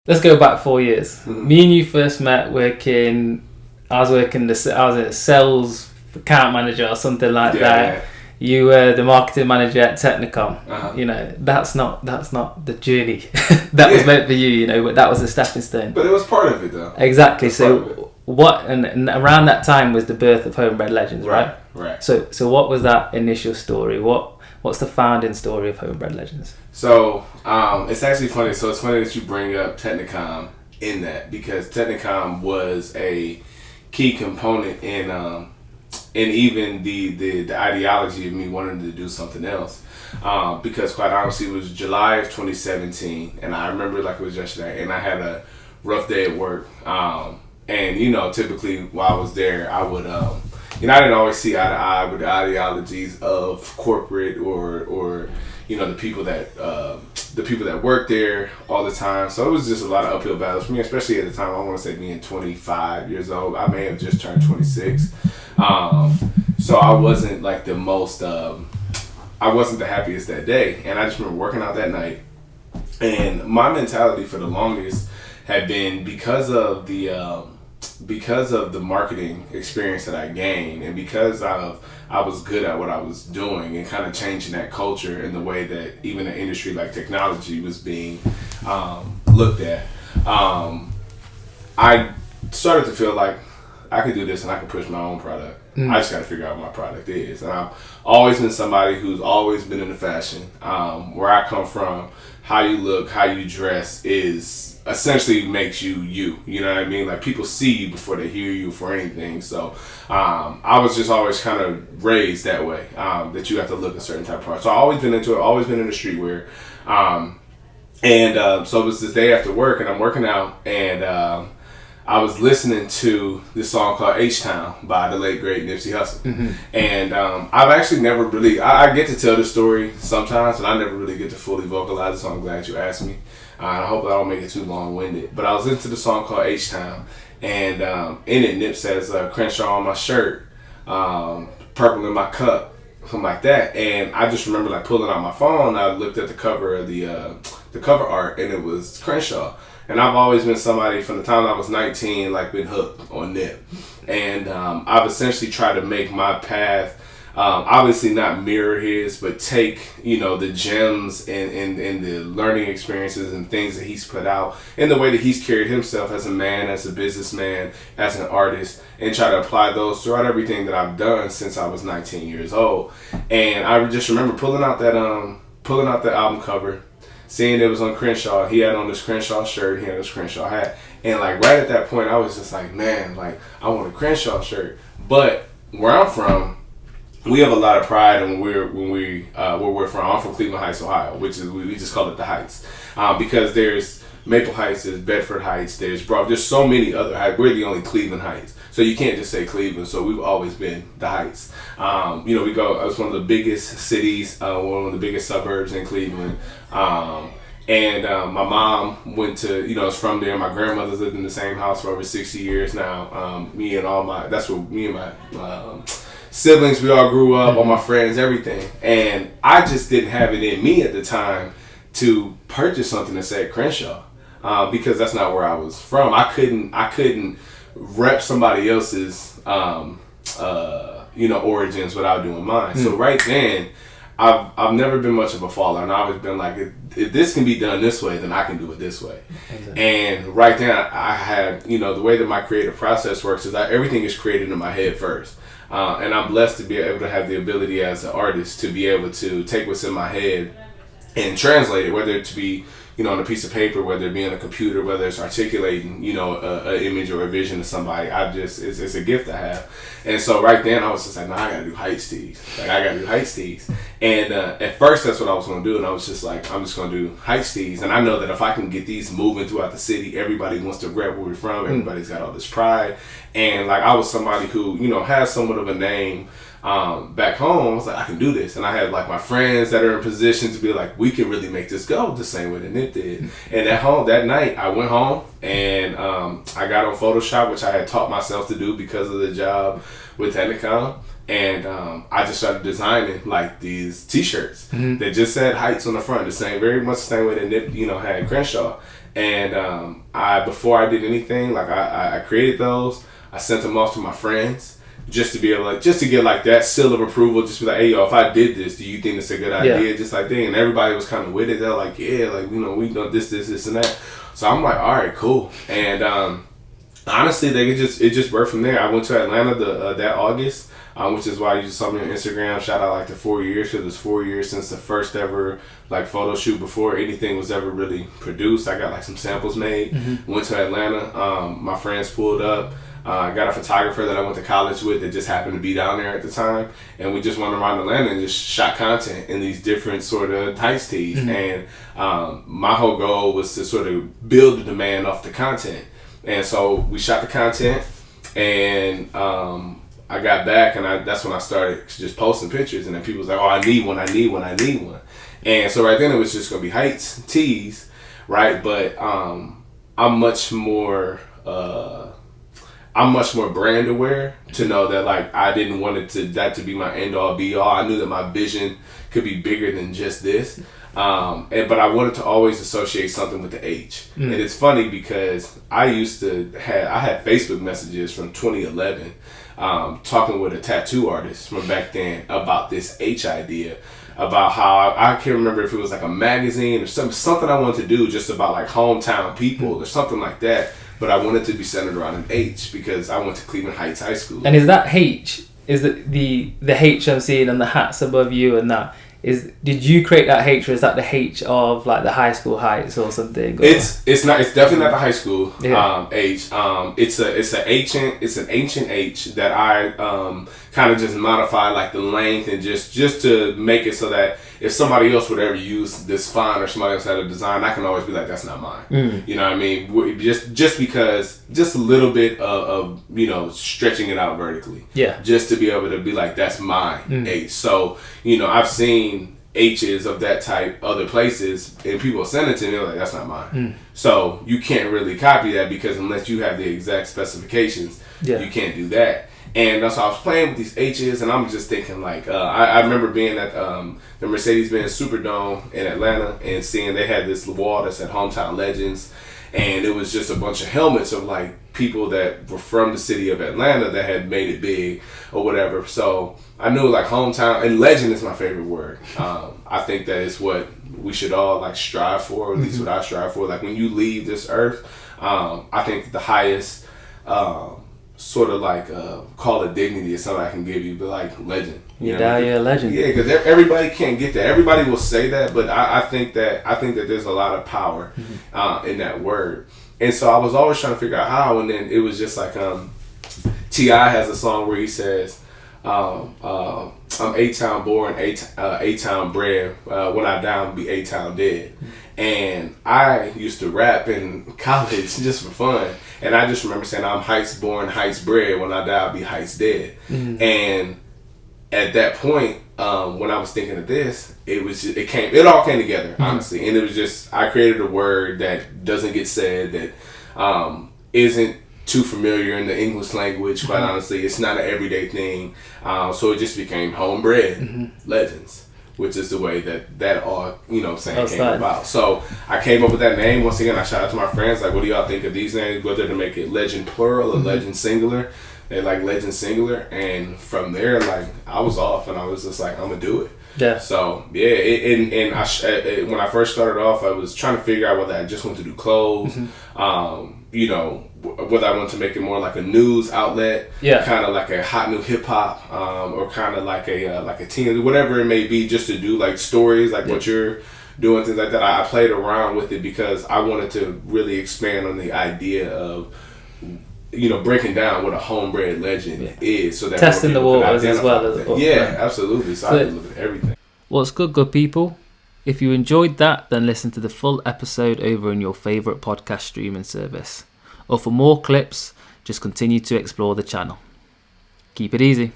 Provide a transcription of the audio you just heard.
let's go back 4 years. Mm-hmm. Me and you first met working. I was a sales account manager or something like that. Yeah. You were the marketing manager at Technicom. Uh-huh. You know, that's not the journey that was meant for you. You know, but that was a stepping stone. But it was part of it, though. Exactly. So what? And around that time was the birth of Homebred Legends, right? Right. So what was that initial story? What's the founding story of Homebred Legends? So it's actually funny. So it's funny that you bring up Technicom in that, because Technicom was a key component in even the ideology of me wanting to do something else. Because quite honestly, it was July of 2017, and I remember like it was yesterday, and I had a rough day at work. And you know, typically while I was there, I would you know, I didn't always see eye to eye with the ideologies of corporate or you know, the people that work there all the time. So it was just a lot of uphill battles for me, especially at the time. I want to say being 25 years old. I may have just turned 26. So I wasn't like the most, I wasn't the happiest that day. And I just remember working out that night. And my mentality for the longest had been because of the marketing experience that I gained, and because I was good at what I was doing and kind of changing that culture in the way that even an industry like technology was being looked at. I started to feel like I could do this and I could push my own product. I just got to figure out what my product is. And I've always been somebody who's always been into fashion. Where I come from, how you look, how you dress is essentially makes you you. You know what I mean? Like, people see you before they hear you for anything. So I was just always kind of raised that way, that you have to look a certain type of part. So I've always been into it, always been in the streetwear. So it was this day after work, and I'm working out, and I was listening to this song called H-Town by the late great Nipsey Hussle. Mm-hmm. And I've actually never really, I get to tell the story sometimes, and I never really get to fully vocalize it, so I'm glad you asked me. I hope I don't make it too long-winded. But I was listening to the song called H-Town, and in it, Nip says, Crenshaw on my shirt, purple in my cup, something like that. And I just remember like pulling out my phone, I looked at the cover of the cover art, and it was Crenshaw. And I've always been somebody, from the time I was 19, like, been hooked on Nip. And I've essentially tried to make my path, obviously not mirror his, but take, you know, the gems and the learning experiences and things that he's put out, and the way that he's carried himself as a man, as a businessman, as an artist, and try to apply those throughout everything that I've done since I was 19 years old. And I just remember pulling out that album cover, seeing it was on Crenshaw. He had on this Crenshaw shirt, he had this Crenshaw hat, and like right at that point I was just like, man, like, I want a Crenshaw shirt. But where I'm from, we have a lot of pride in where we're from. I'm from Cleveland Heights, Ohio, which is, we just call it the Heights, because there's Maple Heights, there's Bedford Heights, there's so many other heights. We're the only Cleveland Heights, so you can't just say Cleveland. So we've always been the Heights. You know, it's one of the biggest cities, one of the biggest suburbs in Cleveland. And my mom went to, you know, is from there. My grandmother's lived in the same house for over 60 years now. That's where me and my siblings, we all grew up, all my friends, everything. And I just didn't have it in me at the time to purchase something that said Crenshaw, because that's not where I was from. I couldn't rep somebody else's, you know, origins without doing mine. So right then, I've never been much of a follower, and I've always been like, if this can be done this way, then I can do it this way. Exactly. And right then, I had, you know, the way that my creative process works is that everything is created in my head first. And I'm blessed to be able to have the ability as an artist to be able to take what's in my head and translate it, whether it to be, you know, on a piece of paper, whether it be on a computer, whether it's articulating, you know, an image or a vision to somebody. It's a gift I have. And so right then I was just like, I gotta do Heights tees. And at first that's what I was gonna do. And I was just like, I'm just gonna do Heights tees. And I know that if I can get these moving throughout the city, everybody wants to rep where we're from. Everybody's got all this pride. And like, I was somebody who, you know, has somewhat of a name back home. I was like, I can do this. And I had like my friends that are in position to be like, we can really make this go the same way that Nip did. And that night I went home and I got on Photoshop, which I had taught myself to do because of the job with Technicom. And I just started designing like these T-shirts that just said Heights on the front, very much the same way that Nip, had Crenshaw. And before I did anything, like I created those, I sent them off to my friends just to be able to get like that seal of approval, just be like, hey, yo, if I did this, do you think it's a good idea? Just like thing. And everybody was kind of with it. They're like, yeah, like, we know this, and that. So I'm like, all right, cool. And honestly, it just worked from there. I went to Atlanta that August. Which is why you just saw me on Instagram. Shout out like the 4 years, because it was 4 years since the first ever like photo shoot before anything was ever really produced. I got like some samples made. Went to Atlanta. My friends pulled up. I got a photographer that I went to college with that just happened to be down there at the time, and we just went around Atlanta and just shot content in these different sort of tights tees. And my whole goal was to sort of build the demand off the content. And so we shot the content, and I got back, and that's when I started just posting pictures, and then people was like, oh, I need one. And so right then it was just going to be Heights tees, right? But I'm much more brand aware to know that like I didn't want that to be my end all be all. I knew that my vision could be bigger than just this. But I wanted to always associate something with the H. And it's funny because I had Facebook messages from 2011 talking with a tattoo artist from back then about this H idea, about how I can't remember if it was like a magazine or something I wanted to do just about like hometown people or something like that. But I wanted to be centered around an H because I went to Cleveland Heights High School. And is that H? Is it the H I'm seeing and the hats above you and that? Did you create that H, or is that the H of like the high school Heights or something? Or? It's definitely not the high school H. It's an ancient H that I kind of just modify like the length and just to make it so that if somebody else would ever use this font or somebody else had a design, I can always be like, that's not mine. You know what I mean? Just because, just a little bit of stretching it out vertically. Yeah. Just to be able to be like, that's my H. So, I've seen H's of that type other places, and people send it to me, they're like, that's not mine. So you can't really copy that, because unless you have the exact specifications, you can't do that. And so I was playing with these H's, and I'm just thinking like, I remember being at the Mercedes-Benz Superdome in Atlanta and seeing they had this wall that said Hometown Legends, and it was just a bunch of helmets of like people that were from the city of Atlanta that had made it big or whatever. So I knew like hometown, and legend is my favorite word. I think that is what we should all like strive for, or at least what I strive for. Like when you leave this earth, I think the highest sort of like call of dignity is something I can give you, but like legend. You're a legend. Yeah, because everybody can't get that. Everybody will say that, but I think that there's a lot of power in that word. And so I was always trying to figure out how, and then it was just like T.I. has a song where he says, I'm A-Town born, A-Town bred. When I die, I'll be A-Town dead. And I used to rap in college just for fun. And I just remember saying, I'm Heights born, Heights bred. When I die, I'll be Heights dead. And at that point, when I was thinking of this, it all came together, honestly. And it was just, I created a word that doesn't get said, that isn't too familiar in the English language, quite honestly. It's not an everyday thing. So it just became Homebred Legends, which is the way that all, came about. So I came up with that name. Once again, I shout out to my friends, like, what do y'all think of these names? Whether to make it Legend plural or Legend singular. They like Legend singular. And from there, like, I was off, and I was just like, I'm going to do it. Yeah. So, yeah, when I first started off, I was trying to figure out whether I just wanted to do clothes, whether I wanted to make it more like a news outlet, kind of like a hot new hip hop, or kind of like a teen, whatever it may be, just to do like stories, like what you're doing, things like that. I played around with it because I wanted to really expand on the idea of, breaking down what a homebred legend is, so that testing the waters as well as absolutely. So I can look at everything. What's good people? If you enjoyed that, then listen to the full episode over in your favorite podcast streaming service. Or for more clips, just continue to explore the channel. Keep it easy.